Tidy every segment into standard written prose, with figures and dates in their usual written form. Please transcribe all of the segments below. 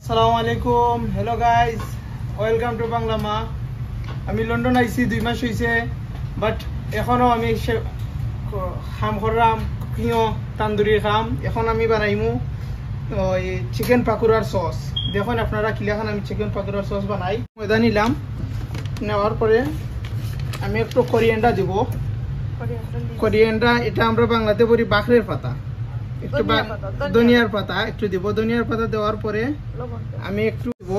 আসসালামু আলাইকুম hello guys welcome to Bangla মা আমি লন্ডন আইছি 2 মাস হইছে বাট এখনো আমি খাম করলাম কুকিংও তান্দুরি খাম এখন আমি বানাইমু ওই চিকেন পাকোড়ার সস দেখুন আপনারা কিলাখান আমি চিকেন পাকোড়ার সস বানাই ময়দা নিলাম নেওয়ার পরে আমি একটু কোরিয়ান্ডার দিব কোরিয়ান্ডার এটা আমরা বাংলাতে বলি বাখরের পাতা একটু ধনিয়ার পাতা একটু দিব ধনিয়ার পাতা দেওয়ার পরে আমি একটু দিব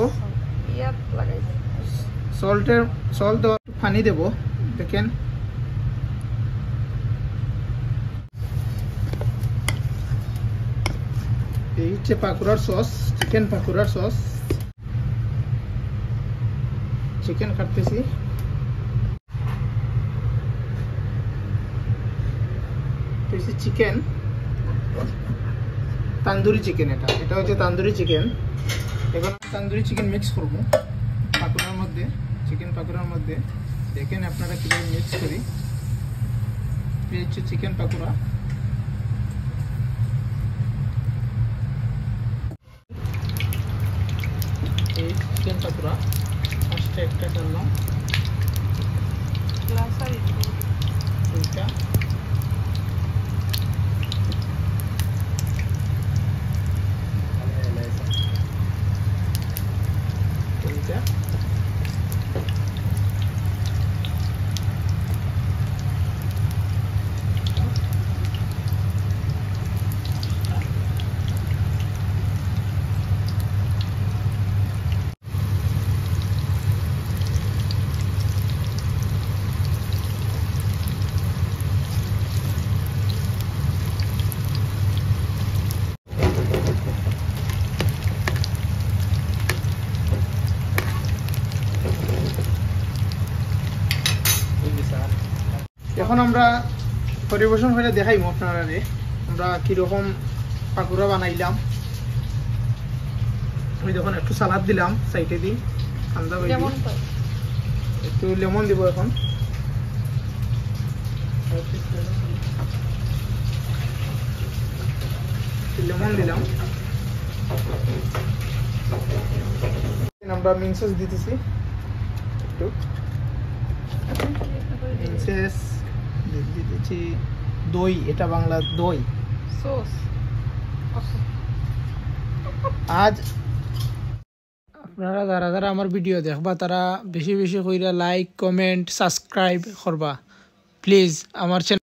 সল্ট দেওয়ার পানি দেব দেখেন এই হচ্ছে পাকোড়ার সস চিকেন পাকোড়ার সস চিকেন কাটতেছি চিকেন তান্দুরি চিকেন এটা হচ্ছে তান্দুরি চিকেন এখন তান্দুরি চিকেন মিক্স করব পাকোড়ার মধ্যে চিকেন পাকোড়ার মধ্যে দেখেন আপনারা কিভাবে মিক্স করি এই হচ্ছে চিকেন পাকোড়া এই চিকেন পাকোড়া ফার্স্টে একটা করলাম এইটা এখন আমরা পরিবেশন করে দেখাইমু আপনারা আমরা কিরকম পাকোড়া বানাইলাম আমি যখন একটু সালাদ দিলাম সাইডে দিই ঠান্ডা হয়ে একটু লেমন দিব এখন লেমন দিলাম আমরা মিক্সেস দিতেছি একটু মিক্সেস দিতেছি দই এটা বাংলা দই সস আজ আপনারা যারা যারা আমার ভিডিও দেখবা তারা বেশি বেশি কইরা লাইক কমেন্ট সাবস্ক্রাইব করবা প্লিজ আমার চ্যানেল